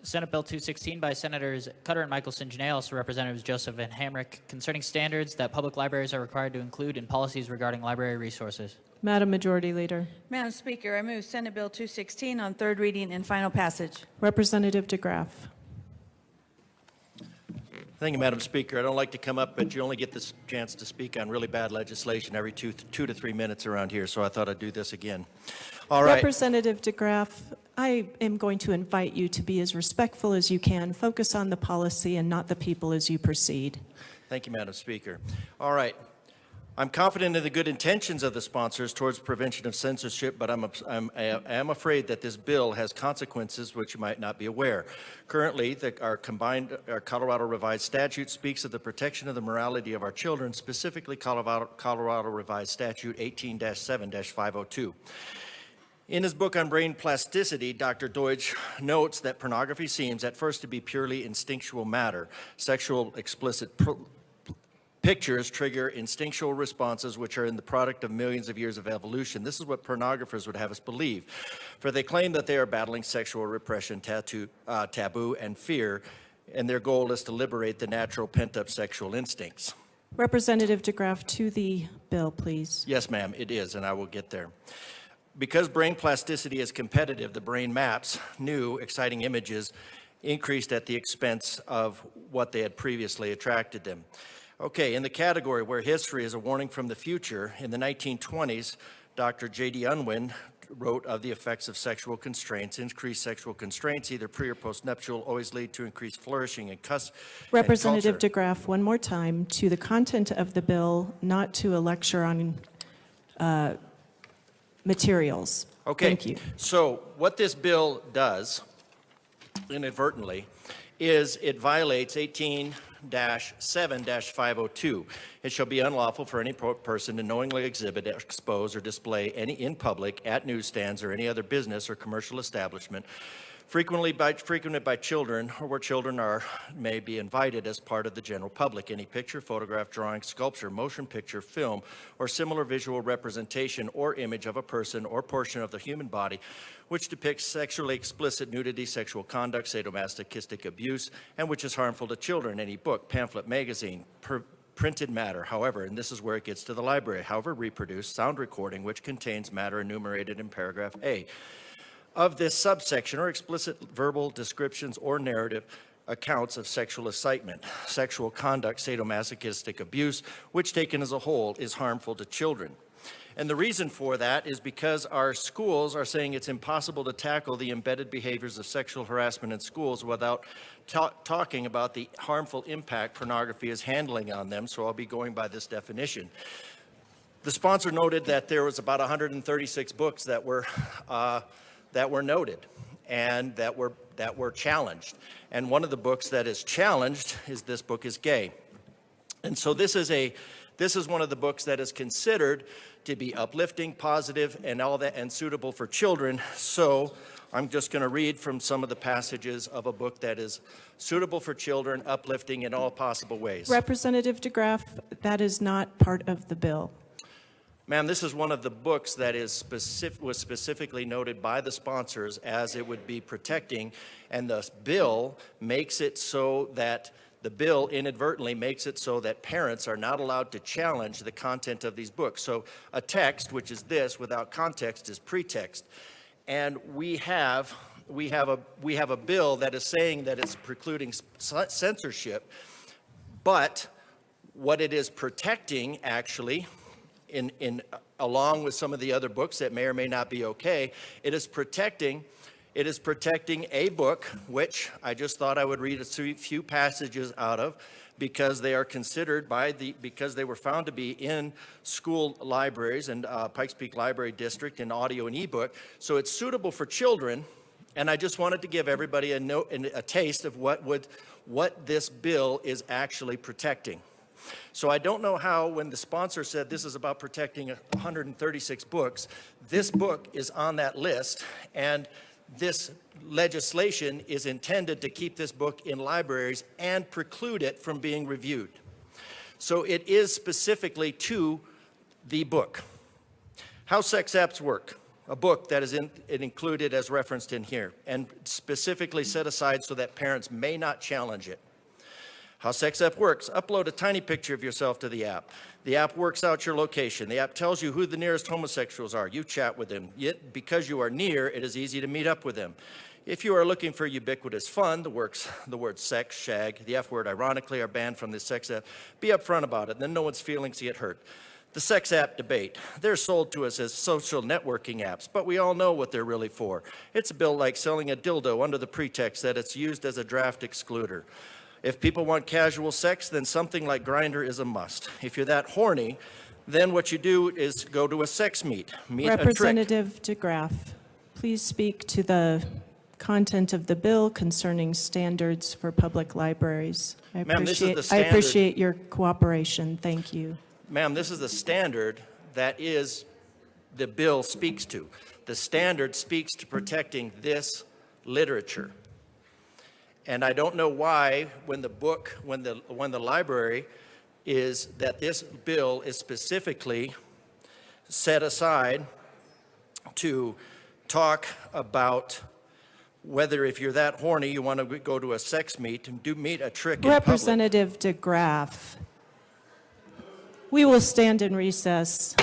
Senate Bill 216 by Senators Cutter and Michelson Janae, also Representatives Joseph and Hamrick, concerning standards that public libraries are required to include in policies regarding library resources. Madam Majority Leader. Madam Speaker, I move Senate Bill 216 on third reading and final passage. Representative DeGraaf. Thank you, Madam Speaker. I don't like to come up, but you only get this chance to speak on really bad legislation every two to 3 minutes around here, so I thought I'd do this again. All right. Representative DeGraaf, I am going to invite you to be as respectful as you can. Focus on the policy and not the people as you proceed. Thank you, Madam Speaker. All right. I'm confident in the good intentions of the sponsors towards prevention of censorship, but I am afraid that this bill has consequences which you might not be aware. Currently, our Colorado Revised Statute speaks of the protection of the morality of our children, specifically Colorado Revised Statute 18-7-502. In his book on brain plasticity, Dr. Deutsch notes that pornography seems at first to be purely instinctual matter. Sexual explicit pictures trigger instinctual responses which are in the product of millions of years of evolution. This is what pornographers would have us believe, for they claim that they are battling sexual repression, taboo, and fear, and their goal is to liberate the natural pent-up sexual instincts. Representative DeGraaf, to the bill, please. Yes, ma'am, it is, and I will get there. Because brain plasticity is competitive, the brain maps new, exciting images increased at the expense of what they had previously attracted them. Okay, in the category where history is a warning from the future, in the 1920s, Dr. J.D. Unwin wrote of the effects of sexual constraints. Increased sexual constraints, either pre or postnuptial, always lead to increased flourishing and Representative DeGraaf, one more time, to the content of the bill, not to a lecture on materials. Okay, thank you. So what this bill does, inadvertently, is it violates 18-7-502. It shall be unlawful for any person to knowingly exhibit, expose, or display any in public, at newsstands, or any other business or commercial establishment, frequented by children, or where children may be invited as part of the general public, any picture, photograph, drawing, sculpture, motion picture, film, or similar visual representation or image of a person or portion of the human body which depicts sexually explicit nudity, sexual conduct, sadomasochistic abuse, and which is harmful to children, any book, pamphlet, magazine, printed matter, however, and this is where it gets to the library, however reproduced, sound recording which contains matter enumerated in paragraph A of this subsection, or explicit verbal descriptions or narrative accounts of sexual excitement, sexual conduct, sadomasochistic abuse, which taken as a whole is harmful to children. And the reason for that is because our schools are saying it's impossible to tackle the embedded behaviors of sexual harassment in schools without talking about the harmful impact pornography is handling on them, so I'll be going by this definition. The sponsor noted that there was about 136 books that were noted and that were challenged. And one of the books that is challenged is this book is gay. And so this is one of the books that is considered to be uplifting, positive, and all that, and suitable for children. So I'm just going to read from some of the passages of a book that is suitable for children, uplifting in all possible ways. Representative DeGraaf, that is not part of the bill. Ma'am, this is one of the books that was specifically noted by the sponsors as it would be protecting, and the bill makes it so that the bill inadvertently makes it so that parents are not allowed to challenge the content of these books. So a text, which is this, without context is pretext. And we have a bill that is saying that it's precluding censorship, but what it is protecting actually, along with some of the other books that may or may not be okay, it is protecting a book, which I just thought I would read a few passages out of, because they are considered because they were found to be in school libraries and Pikes Peak Library District in audio and ebook. So it's suitable for children, and I just wanted to give everybody a taste of what this bill is actually protecting. So I don't know how, when the sponsor said this is about protecting 136 books, this book is on that list, and this legislation is intended to keep this book in libraries and preclude it from being reviewed. So it is specifically to the book. How sex apps work. a book that is included as referenced in here, and specifically set aside so that parents may not challenge it. How SexApp works: upload a tiny picture of yourself to the app. The app works out your location. The app tells you who the nearest homosexuals are. You chat with them. Yet, because you are near, it is easy to meet up with them. If you are looking for ubiquitous fun, the words sex, shag, the F word ironically are banned from the sex app, be upfront about it, then no one's feelings get hurt. The sex app debate. They're sold to us as social networking apps, but we all know what they're really for. It's built like selling a dildo under the pretext that it's used as a draft excluder. If people want casual sex, then something like Grindr is a must. If you're that horny, then what you do is go to a sex meet a trick. Representative DeGraaf, please speak to the content of the bill concerning standards for public libraries. Ma'am, this is the I standard. appreciate your cooperation. Thank you. Ma'am, this is the standard that the bill speaks to. The standard speaks to protecting this literature. And I don't know why when the library is that this bill is specifically set aside to talk about whether if you're that horny, you want to go to a sex meet and meet a trick in public. Representative DeGraaf, we will stand in recess.